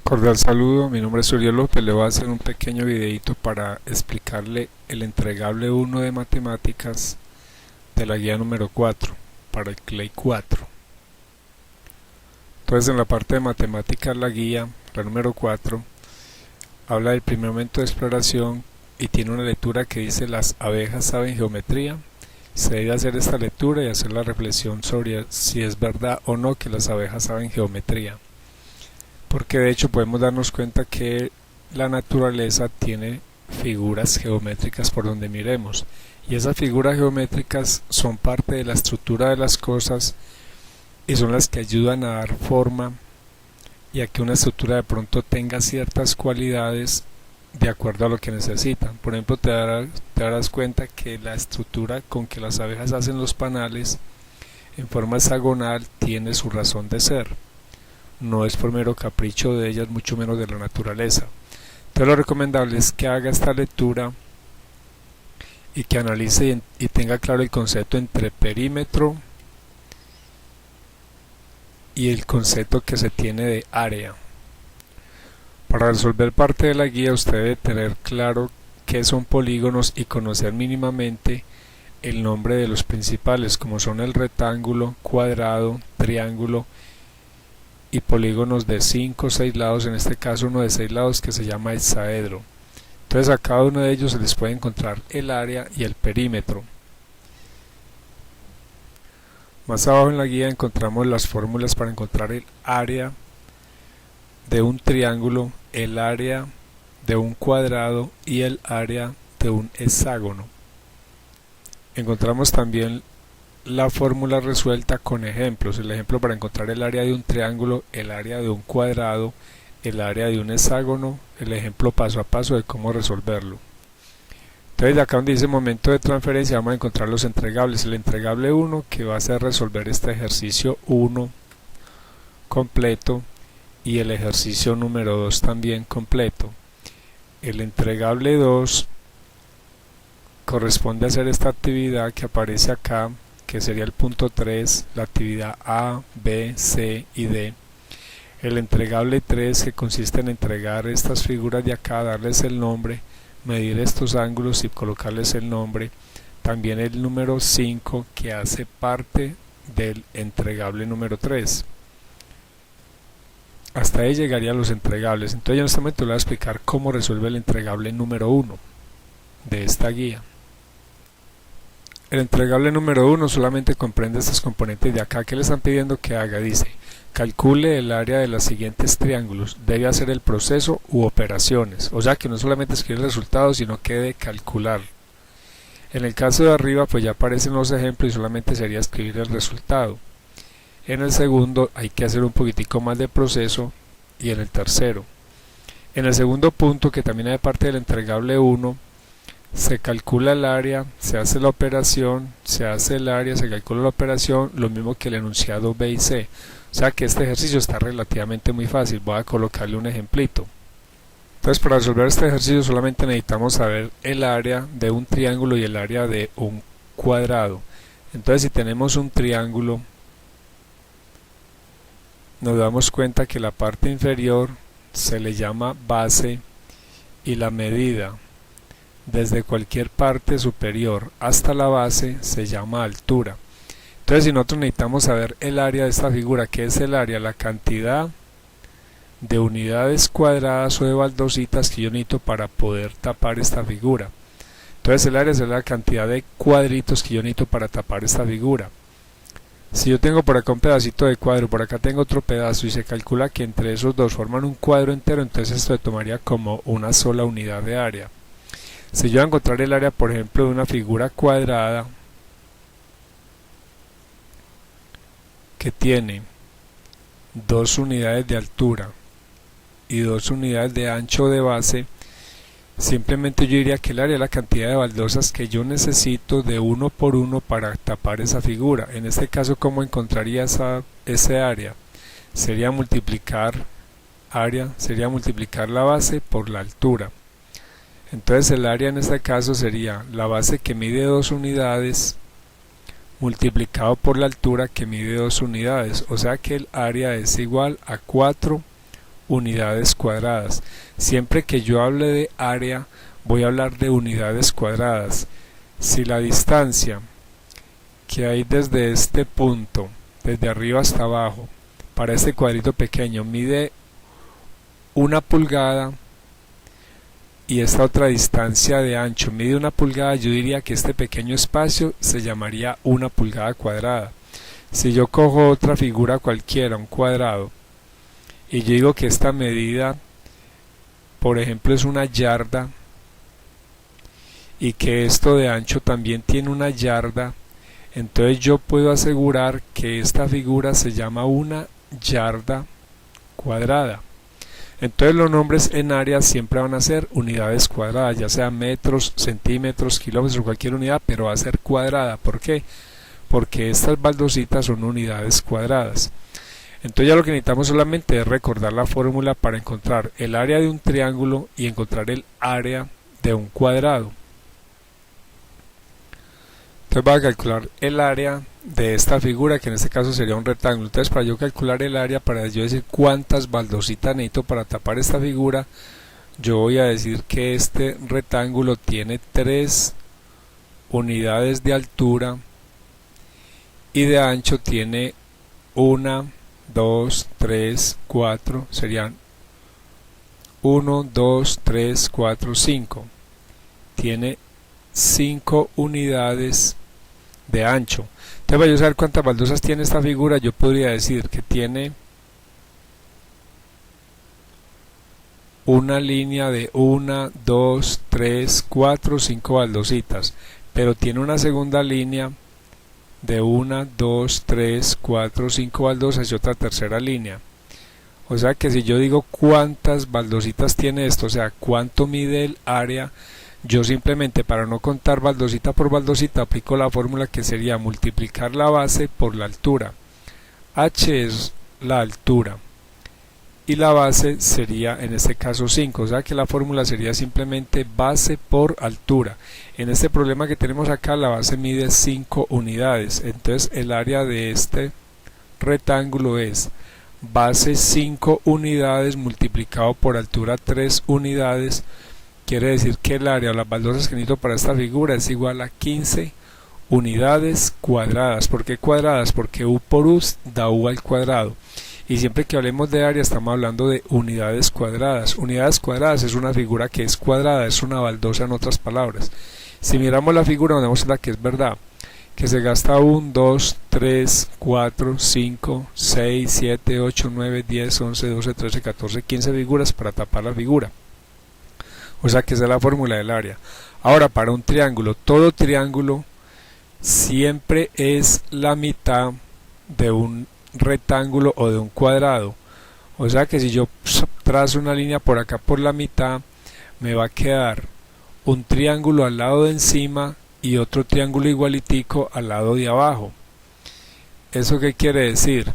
Cordial saludo, mi nombre es Uriel López. Le voy a hacer un pequeño videito para explicarle el entregable 1 de matemáticas de la guía número 4 para el CLEI 4. Entonces, en la parte de matemáticas, la guía, la número 4, habla del primer momento de exploración y tiene una lectura que dice: las abejas saben geometría. Se debe hacer esta lectura y hacer la reflexión sobre si es verdad o no que las abejas saben geometría, porque de hecho podemos darnos cuenta que la naturaleza tiene figuras geométricas por donde miremos, y esas figuras geométricas son parte de la estructura de las cosas y son las que ayudan a dar forma y a que una estructura de pronto tenga ciertas cualidades de acuerdo a lo que necesitan. Por ejemplo, te darás cuenta que la estructura con que las abejas hacen los panales en forma hexagonal tiene su razón de ser. No es por mero capricho de ellas, mucho menos de la naturaleza. Entonces, lo recomendable es que haga esta lectura y que analice y tenga claro el concepto entre perímetro y el concepto que se tiene de área. Para resolver parte de la guía, usted debe tener claro qué son polígonos y conocer mínimamente el nombre de los principales, como son el rectángulo, cuadrado, triángulo y polígonos de 5 o 6 lados, en este caso uno de 6 lados que se llama hexaedro. Entonces, a cada uno de ellos se les puede encontrar el área y el perímetro. Más abajo en la guía encontramos las fórmulas para encontrar el área de un triángulo, el área de un cuadrado y el área de un hexágono. Encontramos también la fórmula resuelta con ejemplos: el ejemplo para encontrar el área de un triángulo, el área de un cuadrado, el área de un hexágono, el ejemplo paso a paso de cómo resolverlo. Entonces, de acá donde dice momento de transferencia, vamos a encontrar los entregables. El entregable 1, que va a ser resolver este ejercicio 1 completo, y el ejercicio número 2 también completo. El entregable 2 corresponde a hacer esta actividad que aparece acá, que sería el punto 3, la actividad A, B, C y D. El entregable 3, que consiste en entregar estas figuras de acá, darles el nombre, medir estos ángulos y colocarles el nombre. También el número 5, que hace parte del entregable número 3. Hasta ahí llegarían los entregables. Entonces, en este momento le voy a explicar cómo resuelve el entregable número 1 de esta guía. El entregable número 1 solamente comprende estos componentes de acá. ¿Qué le están pidiendo que haga? Dice: calcule el área de los siguientes triángulos. Debe hacer el proceso u operaciones. O sea que no solamente escribe el resultado, sino que debe calcular. En el caso de arriba, pues ya aparecen los ejemplos y solamente sería escribir el resultado. En el segundo hay que hacer un poquitico más de proceso, y en el tercero. En el segundo punto, que también es parte del entregable 1, se calcula el área, se hace la operación, se hace el área, se calcula la operación, lo mismo que el enunciado B y C. O sea que este ejercicio está relativamente muy fácil. Voy a colocarle un ejemplito. Entonces, para resolver este ejercicio solamente necesitamos saber el área de un triángulo y el área de un cuadrado. Entonces, si tenemos un triángulo, nos damos cuenta que la parte inferior se le llama base y la medida desde cualquier parte superior hasta la base se llama altura. Entonces, si nosotros necesitamos saber el área de esta figura, ¿qué es el área? La cantidad de unidades cuadradas o de baldositas que yo necesito para poder tapar esta figura. Entonces, el área es la cantidad de cuadritos que yo necesito para tapar esta figura. Si yo tengo por acá un pedacito de cuadro, por acá tengo otro pedazo, y se calcula que entre esos dos forman un cuadro entero, entonces esto se tomaría como una sola unidad de área. Si yo voy a encontrar el área, por ejemplo, de una figura cuadrada que tiene 2 unidades de altura y 2 unidades de ancho de base, simplemente yo diría que el área es la cantidad de baldosas que yo necesito de uno por uno para tapar esa figura. En este caso, ¿cómo encontraría ese área? Sería multiplicar la base por la altura. Entonces, el área en este caso sería la base, que mide 2 unidades, multiplicado por la altura, que mide 2 unidades. O sea que el área es igual a 4 unidades cuadradas. Siempre que yo hable de área, voy a hablar de unidades cuadradas. Si la distancia que hay desde este punto, desde arriba hasta abajo, para este cuadrito pequeño mide 1 pulgada y esta otra distancia de ancho mide 1 pulgada, yo diría que este pequeño espacio se llamaría 1 pulgada cuadrada. Si yo cojo otra figura cualquiera, un cuadrado, y yo digo que esta medida, por ejemplo, es 1 yarda, y que esto de ancho también tiene 1 yarda, entonces yo puedo asegurar que esta figura se llama 1 yarda cuadrada. Entonces los nombres en área siempre van a ser unidades cuadradas, ya sea metros, centímetros, kilómetros, cualquier unidad, pero va a ser cuadrada. ¿Por qué? Porque estas baldositas son unidades cuadradas. Entonces ya lo que necesitamos solamente es recordar la fórmula para encontrar el área de un triángulo y encontrar el área de un cuadrado. Entonces voy a calcular el área de esta figura, que en este caso sería un rectángulo. Entonces para yo calcular el área, para yo decir cuántas baldositas necesito para tapar esta figura, yo voy a decir que este rectángulo tiene 3 unidades de altura y de ancho tiene 1, 2, 3, 4, serían 1, 2, 3, 4, 5. Tiene 5 unidades de ancho. Entonces para yo saber cuántas baldosas tiene esta figura, yo podría decir que tiene una línea de 1, 2, 3, 4, 5 baldositas, pero tiene una segunda línea de 1, 2, 3, 4, 5 baldosas y otra tercera línea. O sea que si yo digo cuántas baldositas tiene esto, o sea cuánto mide el área, yo simplemente, para no contar baldosita por baldosita, aplico la fórmula que sería multiplicar la base por la altura. H es la altura y la base sería en este caso 5, o sea que la fórmula sería simplemente base por altura. En este problema que tenemos acá, la base mide 5 unidades, entonces el área de este rectángulo es base 5 unidades multiplicado por altura 3 unidades. Quiere decir que el área o las baldosas que necesito para esta figura es igual a 15 unidades cuadradas. ¿Por qué cuadradas? Porque u por u da u al cuadrado. Y siempre que hablemos de área estamos hablando de unidades cuadradas. Unidades cuadradas es una figura que es cuadrada, es una baldosa en otras palabras. Si miramos la figura, nos damos cuenta que es verdad, que se gasta 1, 2, 3, 4, 5, 6, 7, 8, 9, 10, 11, 12, 13, 14, 15 figuras para tapar la figura. O sea que esa es la fórmula del área. Ahora, para un triángulo, todo triángulo siempre es la mitad de un rectángulo o de un cuadrado. O sea que si yo trazo una línea por acá por la mitad, me va a quedar un triángulo al lado de encima y otro triángulo igualitico al lado de abajo. ¿Eso qué quiere decir?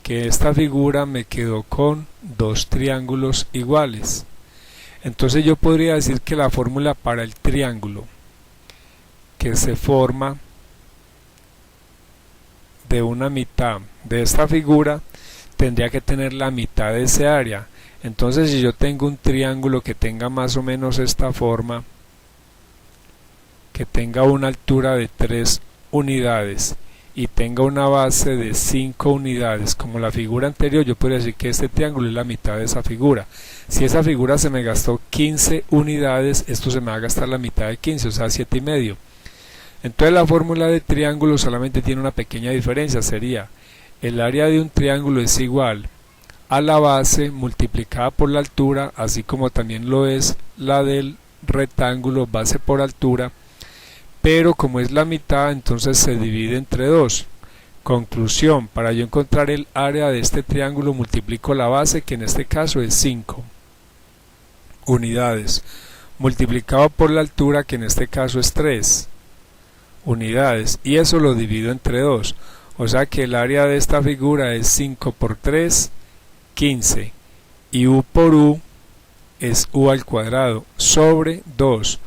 Que esta figura me quedó con 2 triángulos iguales. Entonces yo podría decir que la fórmula para el triángulo que se forma de una mitad de esta figura tendría que tener la mitad de ese área. Entonces si yo tengo un triángulo que tenga más o menos esta forma, que tenga una altura de 3 unidades y tenga una base de 5 unidades como la figura anterior, yo podría decir que este triángulo es la mitad de esa figura. Si esa figura se me gastó 15 unidades, esto se me va a gastar la mitad de 15, o sea 7,5. Entonces la fórmula de triángulo solamente tiene una pequeña diferencia, sería el área de un triángulo es igual a la base multiplicada por la altura, así como también lo es la del rectángulo, base por altura, pero como es la mitad, entonces se divide entre 2. Conclusión, para yo encontrar el área de este triángulo multiplico la base, que en este caso es 5 unidades, multiplicado por la altura, que en este caso es 3 unidades, y eso lo divido entre 2. O sea que el área de esta figura es 5 por 3, 15, y u por u es u al cuadrado sobre 2.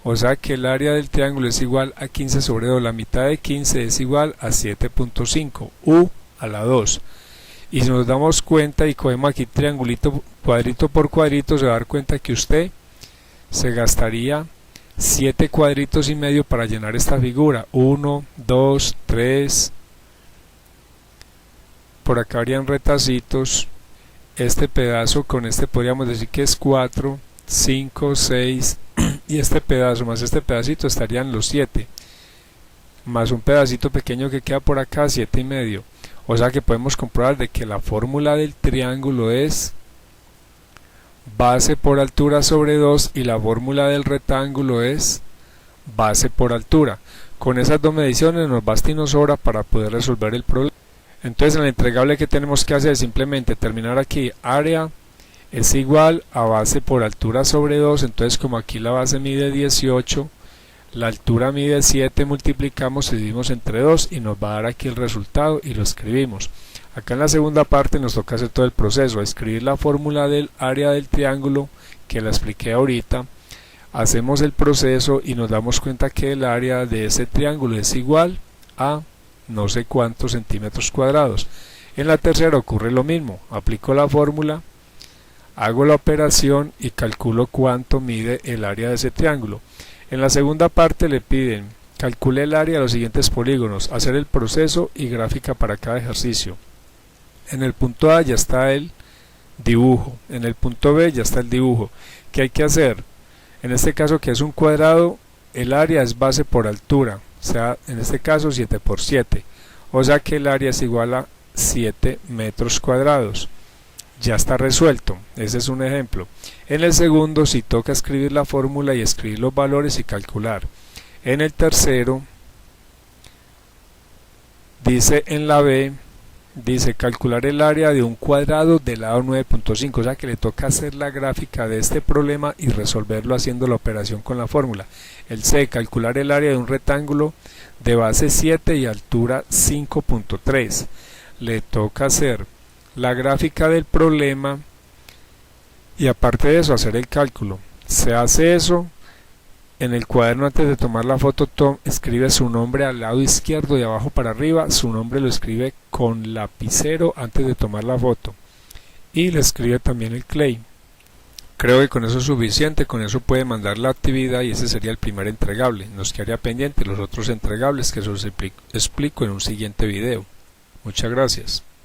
O sea que el área del triángulo es igual a 15 sobre 2. La mitad de 15 es igual a 7,5, u a la 2. Y si nos damos cuenta y cogemos aquí triangulito cuadrito por cuadrito, se va a dar cuenta que usted se gastaría 7 cuadritos y medio para llenar esta figura. 1, 2, 3, por acá habrían retacitos. Este pedazo con este podríamos decir que es 4, 5, 6 y este pedazo más este pedacito estarían los 7, más un pedacito pequeño que queda por acá, 7 y medio. O sea que podemos comprobar de que la fórmula del triángulo es base por altura sobre 2 y la fórmula del rectángulo es base por altura. Con esas dos mediciones nos basta y nos sobra para poder resolver el problema. Entonces en el entregable que tenemos que hacer es simplemente terminar aquí, área es igual a base por altura sobre 2, entonces como aquí la base mide 18, la altura mide 7, multiplicamos y dividimos entre 2 y nos va a dar aquí el resultado y lo escribimos. Acá en la segunda parte nos toca hacer todo el proceso, escribir la fórmula del área del triángulo que la expliqué ahorita, hacemos el proceso y nos damos cuenta que el área de ese triángulo es igual a no sé cuántos centímetros cuadrados. En la tercera ocurre lo mismo, aplico la fórmula, hago la operación y calculo cuánto mide el área de ese triángulo. En la segunda parte le piden calcule el área de los siguientes polígonos, hacer el proceso y gráfica para cada ejercicio. En el punto A ya está el dibujo, en el punto B ya está el dibujo. ¿Qué hay que hacer? En este caso, que es un cuadrado, el área es base por altura, o sea, en este caso 7 por 7, o sea que el área es igual a 7 metros cuadrados. Ya está resuelto, ese es un ejemplo. En el segundo sí toca escribir la fórmula y escribir los valores y calcular. En el tercero dice en la B, dice calcular el área de un cuadrado de lado 9.5, o sea que le toca hacer la gráfica de este problema y resolverlo haciendo la operación con la fórmula. El C, calcular el área de un rectángulo de base 7 y altura 5.3. Le toca hacer la gráfica del problema y aparte de eso hacer el cálculo. Se hace eso en el cuaderno. Antes de tomar la foto, escribe su nombre al lado izquierdo de abajo para arriba, su nombre lo escribe con lapicero antes de tomar la foto y le escribe también el CLEI. Creo que con eso es suficiente, con eso puede mandar la actividad y ese sería el primer entregable. Nos quedaría pendiente los otros entregables que se los explico en un siguiente video. Muchas gracias.